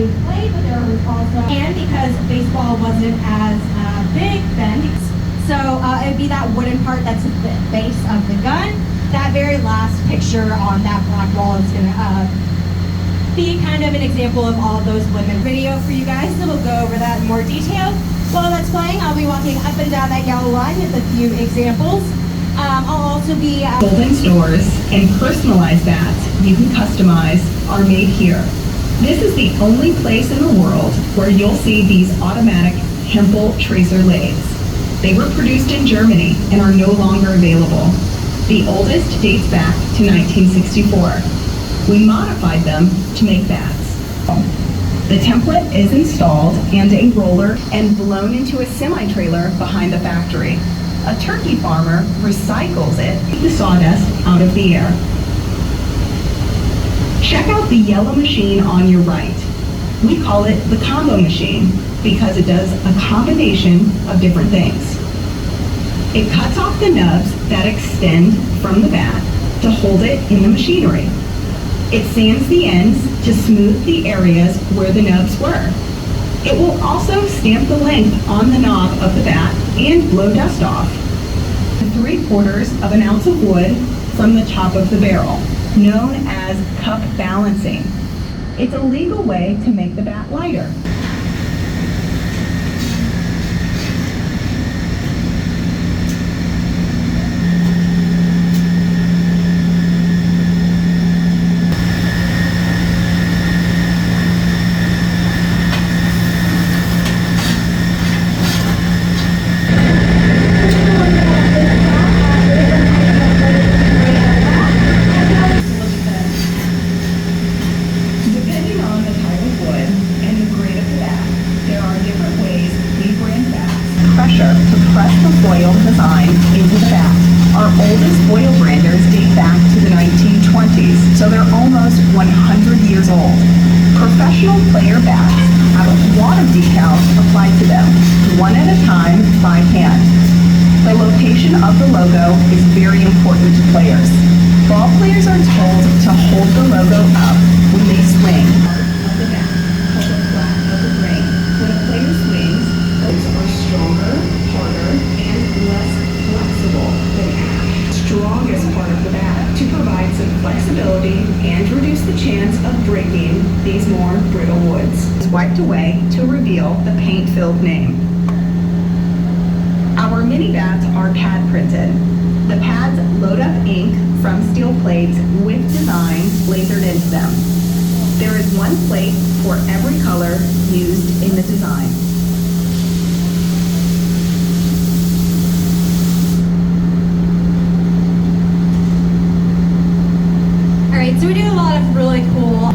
they played, but there was also, and because baseball wasn't as big then, so it'd be that wooden part that's at the base of the gun. That very last picture on that black wall is gonna be kind of an example of all of those women. Video for you guys, so we'll go over that in more detail. While that's playing, I'll be walking up and down that yellow line with a few examples. I'll also be golden stores and personalized bats you can customize are made here. This is the only place in the world where you'll see these automatic Hempel tracer lathes. They were produced in Germany and are no longer available. The oldest dates back to 1964. We modified them to make bats. The template is installed and a roller and blown into a semi-trailer behind the factory. A turkey farmer recycles it, the sawdust out of the air. Check out the yellow machine on your right. We call it the combo machine because it does a combination of different things. It cuts off the nubs that extend from the bat to hold it in the machinery. It sands the ends to smooth the areas where the nubs were. It will also stamp the length on the knob of the bat and blow dust off. 3/4 of an ounce of wood from the top of the barrel, known as cup balancing. It's a legal way to make the bat lighter. To press the foil design into the bat. Our oldest foil branders date back to the 1920s, so they're almost 100 years old. Professional player bats have a lot of decals applied to them, one at a time by hand. The location of the logo is very important to players. Ball players are told to hold the logo up when they swing. Of the bat, hold it flat of the ring. When a player swings, those are stronger, harder, and less flexible than ash. Strongest part of the bat to provide some flexibility and reduce the chance of breaking these more brittle woods. It's wiped away to reveal the paint-filled name. Our mini bats are pad printed. The pads load up ink from steel plates with designs lasered into them. There is one plate for every color used in the design. So we do a lot of really cool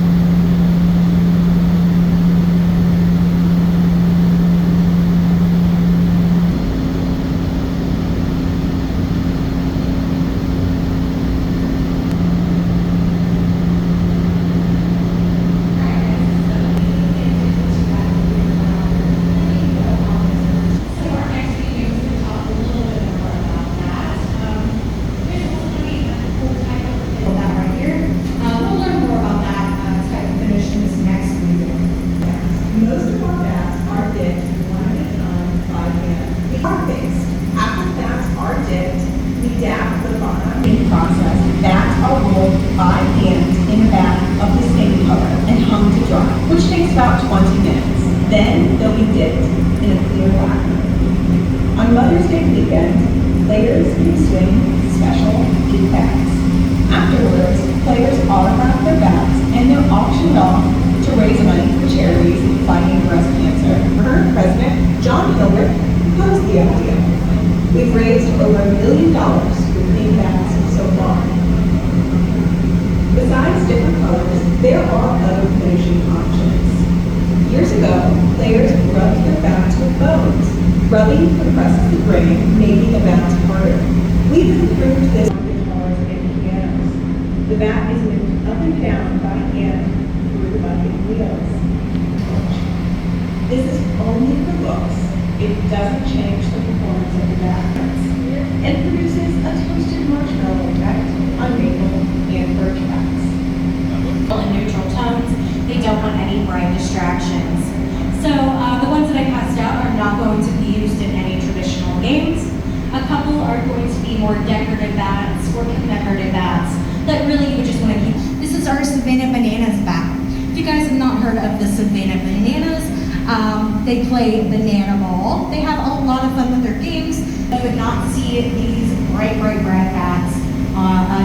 process. Bats are rolled by hand in the back of the same color and hung to dry, which takes about 20 minutes. Then they'll be dipped in a clear lacquer. On Mother's Day weekend, players can swing special gift bats. Afterwards, players autograph their bats and they're auctioned off to raise money for charities fighting breast cancer. Current President John Hilbert proposed the idea. We've raised over $1 million with clean bats so far. Besides different colors, there are other finishing options. Years ago, players rubbed their bats with bones. Rubbing compresses the grain, making the bats harder. We've improved this on guitars and pianos. The bat is moved up and down by hand through the bucket wheels. This is only for looks. It doesn't change the performance of the bat and produces a toasted marshmallow effect on maple and birch bats. In neutral tones, they don't want any bright distraction. not going to be used in any traditional games. A couple are going to be more decorative bats or commemorative bats that really you would just want to keep. This is our Savannah Bananas bat. If you guys have not heard of the Savannah Bananas, they play banana ball. They have a lot of fun with their games. You would not see these bright red bats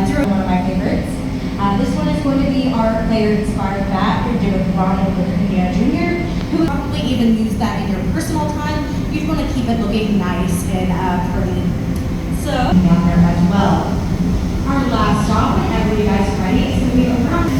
during one of my favorites. This one is going to be our player-inspired bat. We're doing Ronald Acuna Jr., who would probably even use that in your personal time. You'd want to keep it looking nice and pretty. So, down there as well. Our last stop, whenever you guys are ready, is going to be around.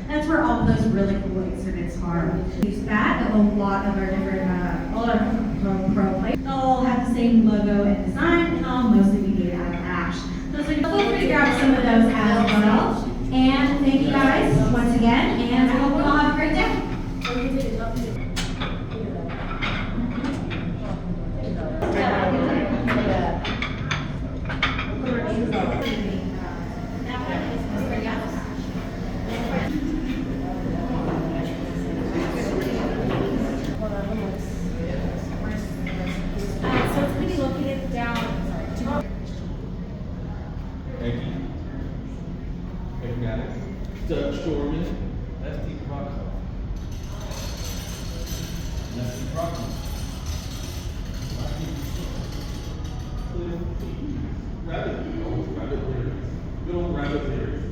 That's where all of those really cool exhibits are. Use that, a lot of our different, all our pro players. They'll all have the same logo and design, and all mostly be made out of ash. So feel free to grab some of those as well. And thank you guys once again, and I hope you all have a great day. So it's going to be located down. Thank you. Thank you, guys. Doug Shorman. That's T. Crocker. That's T. Crocker. Rabbit. Oh, rabbit lyrics. Good old rabbit lyrics.